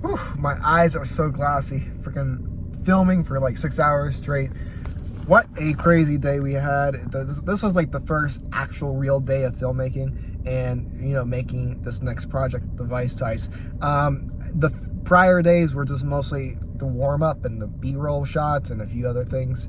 Whew, my eyes are so glassy. Freaking filming for like 6 hours straight. What a crazy day we had. This was like the first actual real day of filmmaking and, you know, making this next project, the Vice Ties. The prior days were just mostly the warm-up and the B-roll shots and a few other things.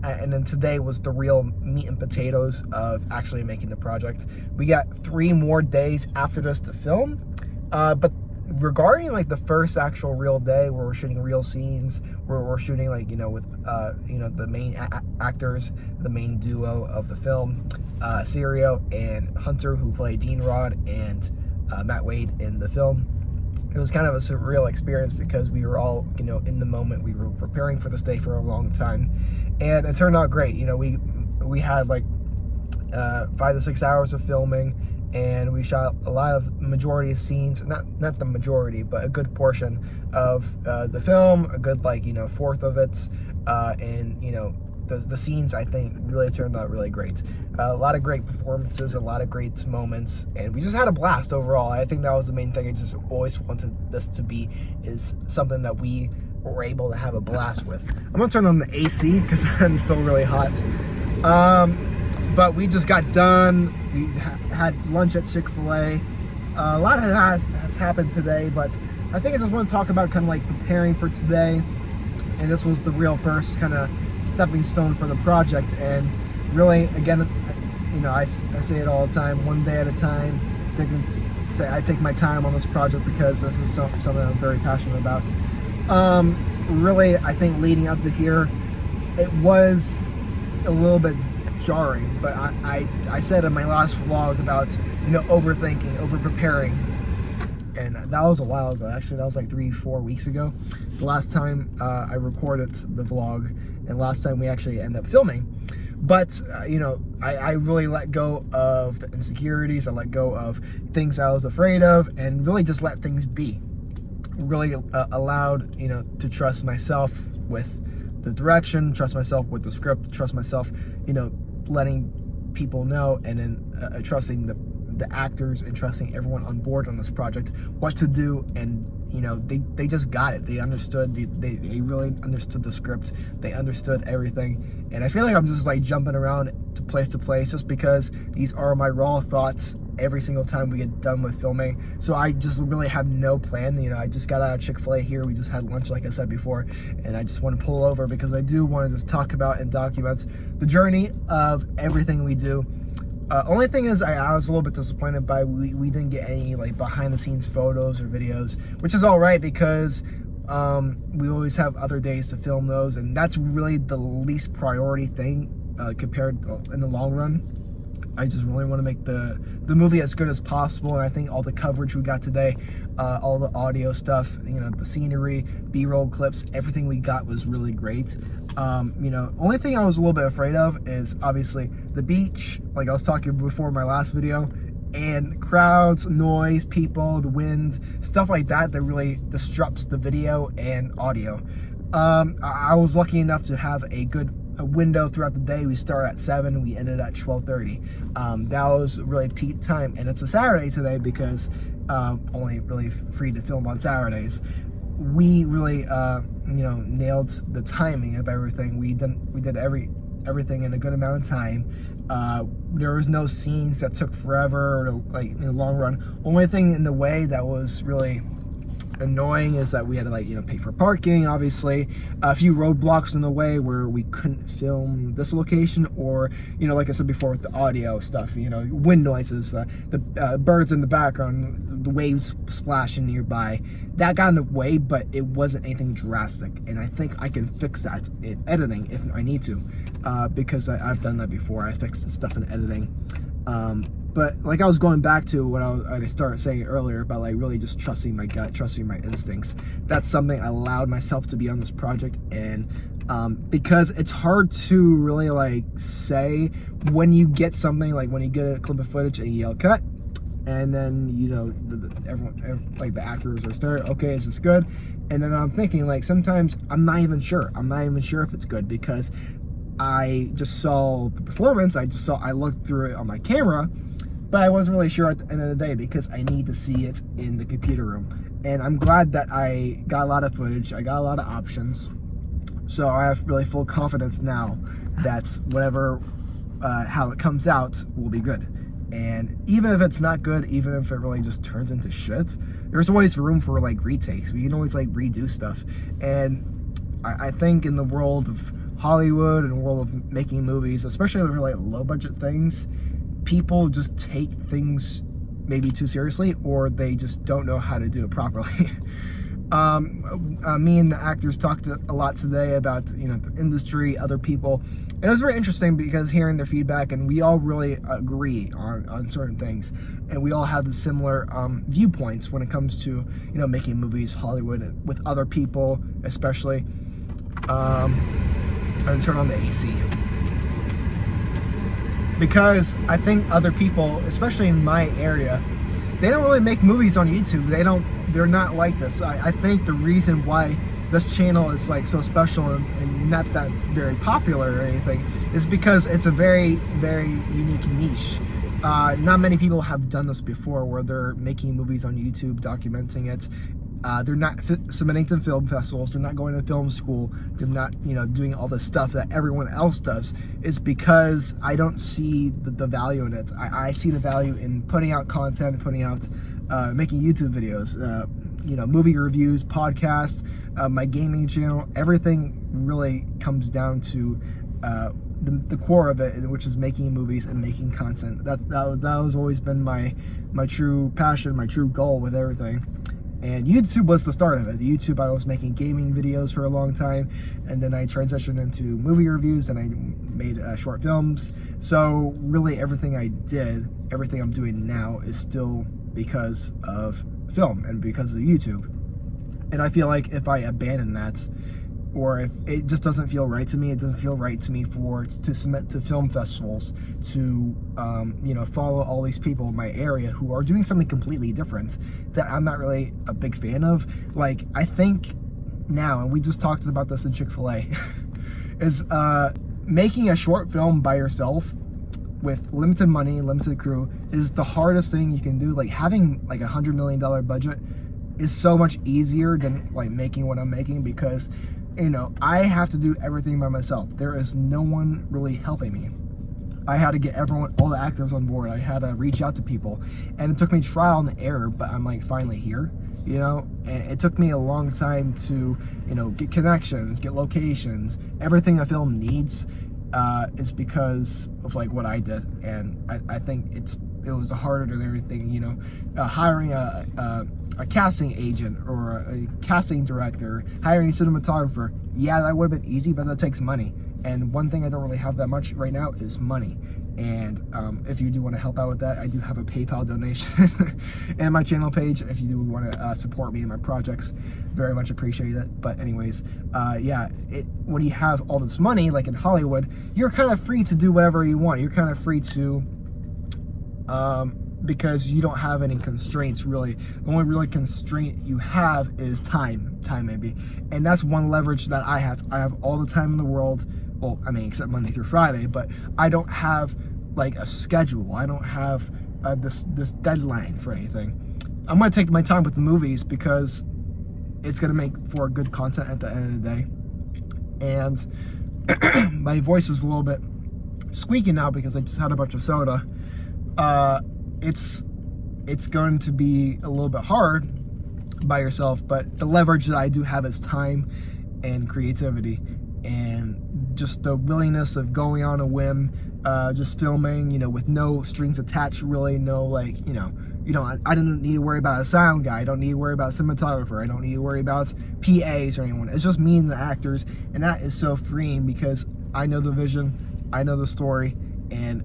And then today was the real meat and potatoes of actually making the project. We got 3 more days after this to film, but regarding like the first actual real day where we're shooting real scenes, where we're shooting like, you know, with you know, the main actors, the main duo of the film, Sirio and Hunter, who play Dean Rod and Matt Wade in the film. It was kind of a surreal experience because we were all, you know, in the moment. We were preparing for this day for a long time, and it turned out great. You know, we had like 5 to 6 hours of filming, and we shot a lot of majority of scenes, not the majority, but a good portion of the film, a good, like, you know, fourth of it, and, you know, the scenes, I think, really turned out really great. A lot of great performances, a lot of great moments, and we just had a blast overall. I think that was the main thing. I just always wanted this to be, is something that we were able to have a blast with. I'm gonna turn on the AC because I'm still really hot. But we just got done. We had lunch at Chick-fil-A. A lot has happened today, but I think I just want to talk about kind of like preparing for today. And this was the real first kind of stepping stone for the project. And really, again, you know, I say it all the time, one day at a time. I take my time on this project because this is something I'm very passionate about. Really, I think leading up to here, it was a little bit jarring, but I said in my last vlog about, you know, overthinking, over-preparing, and that was a while ago. Actually, that was like 3-4 weeks ago, the last time I recorded the vlog, and last time we actually ended up filming. But you know, I really let go of the insecurities. I let go of things I was afraid of, and really just let things be. Really allowed, you know, to trust myself with the direction, trust myself with the script, trust myself, you know, letting people know, and then trusting the actors and trusting everyone on board on this project what to do. And you know, they just got it. They understood. They really understood the script. They understood everything. And I feel like I'm just like jumping around to place just because these are my raw thoughts every single time we get done with filming. So I just really have no plan. You know, I just got out of Chick-fil-A here. We just had lunch, like I said before, and I just want to pull over because I do want to just talk about and document the journey of everything we do. Only thing is, I was a little bit disappointed by we didn't get any like behind the scenes photos or videos, which is all right because we always have other days to film those, and that's really the least priority thing compared in the long run. I just really want to make the movie as good as possible, and I think all the coverage we got today, all the audio stuff, you know, the scenery, B-roll clips, everything we got was really great. You know, only thing I was a little bit afraid of is obviously the beach, like I was talking before in my last video, and crowds, noise, people, the wind, stuff like that really disrupts the video and audio. I was lucky enough to have a good window throughout the day. We started at 7, we ended at 12:30. That was really peak time, and it's a Saturday today because only really free to film on Saturdays. We really you know, nailed the timing of everything. We did everything in a good amount of time. There was no scenes that took forever or like in the long run. Only thing in the way that was really annoying is that we had to, like, you know, pay for parking, obviously. A few roadblocks in the way where we couldn't film this location, or, you know, like I said before with the audio stuff, you know, wind noises, the birds in the background, the waves splashing nearby. That got in the way, but it wasn't anything drastic, and I think I can fix that in editing if I need to, because I've done that before. I fixed stuff in editing. But like I was going back to what I started saying earlier about like really just trusting my gut, trusting my instincts. That's something I allowed myself to be on this project, and because it's hard to really like say when you get something, like when you get a clip of footage and you yell cut, and then, you know, everyone, like the actors are staring, okay, is this good? And then I'm thinking, like, sometimes I'm not even sure if it's good because I just saw the performance, I looked through it on my camera, but I wasn't really sure at the end of the day because I need to see it in the computer room. And I'm glad that I got a lot of footage, I got a lot of options. So I have really full confidence now that whatever, how it comes out will be good. And even if it's not good, even if it really just turns into shit, there's always room for like retakes. We can always like redo stuff. And I think in the world of Hollywood and the world of making movies, especially for like low budget things, people just take things maybe too seriously, or they just don't know how to do it properly. Me and the actors talked a lot today about, you know, the industry, other people, and it was very interesting because hearing their feedback, and we all really agree on certain things, and we all have the similar viewpoints when it comes to, you know, making movies, Hollywood, with other people, especially. And turn on the AC. Because I think other people, especially in my area, they don't really make movies on YouTube. They're not like this. I think the reason why this channel is like so special and not that very popular or anything is because it's a very, very unique niche. Not many people have done this before, where they're making movies on YouTube, documenting it. They're not submitting to film festivals. They're not going to film school. They're not, you know, doing all the stuff that everyone else does. It's because I don't see the value in it. I see the value in putting out content, putting out, making YouTube videos, you know, movie reviews, podcasts, my gaming channel. Everything really comes down to the core of it, which is making movies and making content. That has always been my true passion, my true goal with everything. And YouTube was the start of it. YouTube, I was making gaming videos for a long time, and then I transitioned into movie reviews, and I made short films. So really everything I did, everything I'm doing now is still because of film and because of YouTube. And I feel like if I abandon that, or if it just doesn't feel right to me, it doesn't feel right to me to submit to film festivals, to you know, follow all these people in my area who are doing something completely different that I'm not really a big fan of. Like, I think now, and we just talked about this in Chick-fil-A, is making a short film by yourself with limited money, limited crew, is the hardest thing you can do. Like, having like $100 million budget is so much easier than like making what I'm making, because, you know, I have to do everything by myself. There is no one really helping me. I had to get all the actors on board. I had to reach out to people, and it took me trial and error, but I'm like finally here, you know. And it took me a long time to, you know, get connections, get locations, everything a film needs. Is because of like what I did, and I think it was harder than everything, you know. Hiring a casting agent or a casting director, hiring a cinematographer, yeah, that would have been easy, but that takes money. And one thing I don't really have that much right now is money. And if you do want to help out with that, I do have a PayPal donation and my channel page. If you do want to support me in my projects, very much appreciate it. But anyways, yeah, when you have all this money, like in Hollywood, you're kind of free to do whatever you want. You're kind of free to, because you don't have any constraints really. The only really constraint you have is time maybe. And that's one leverage that I have. I have all the time in the world. Well, I mean, except Monday through Friday, but I don't have like a schedule. I don't have this deadline for anything. I'm gonna take my time with the movies because it's gonna make for good content at the end of the day. And my voice is a little bit squeaky now because I just had a bunch of soda. It's going to be a little bit hard by yourself, but the leverage that I do have is time and creativity, and just the willingness of going on a whim, just filming, you know, with no strings attached, really, no, like, you know, I don't need to worry about a sound guy, I don't need to worry about a cinematographer, I don't need to worry about PAs or anyone. It's just me and the actors, and that is so freeing because I know the vision, I know the story, and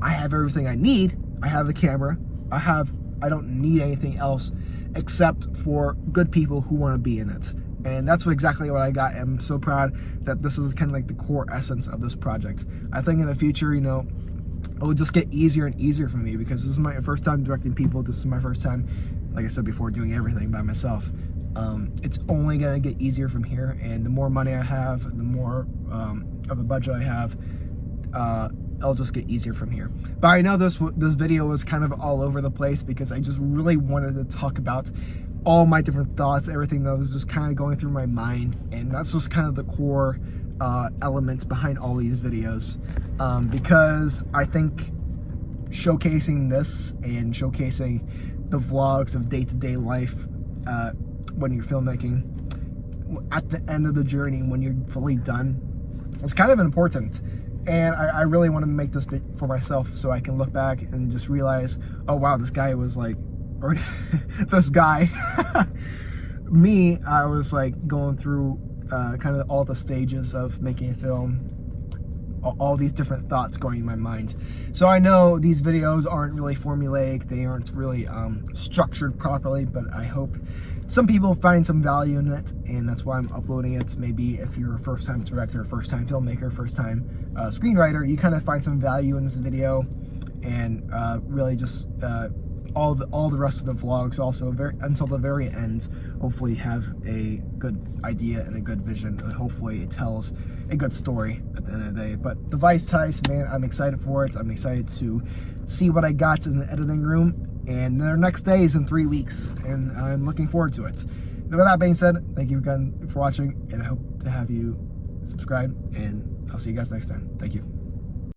I have everything I need. I have a camera, I don't need anything else except for good people who want to be in it. And that's exactly what I got. I'm so proud that this is kind of like the core essence of this project. I think in the future, you know, it will just get easier and easier for me because this is my first time directing people. This is my first time, like I said before, doing everything by myself. It's only going to get easier from here. And the more money I have, the more of a budget I have, it'll just get easier from here. But I know this video was kind of all over the place because I just really wanted to talk about all my different thoughts, everything that was just kind of going through my mind, and that's just kind of the core elements behind all these videos, because I think showcasing this and showcasing the vlogs of day-to-day life when you're filmmaking at the end of the journey, when you're fully done, is kind of important. And I really want to make this bit for myself so I can look back and just realize, oh wow, this guy was like, or this guy, me, I was like going through kind of all the stages of making a film, all these different thoughts going in my mind. So I know these videos aren't really formulaic, they aren't really structured properly, but I hope some people find some value in it, and that's why I'm uploading it. Maybe if you're a first-time director, first-time filmmaker, first-time screenwriter, you kind of find some value in this video, and really just all the rest of the vlogs also until the very end hopefully have a good idea and a good vision, and hopefully it tells a good story at the end of the day. But the Vice Ties, man, I'm excited for it. I'm excited to see what I got in the editing room, and their next day is in 3 weeks, and I'm looking forward to it. And with that being said, thank you again for watching, and I hope to have you subscribe, and I'll see you guys next time. Thank you.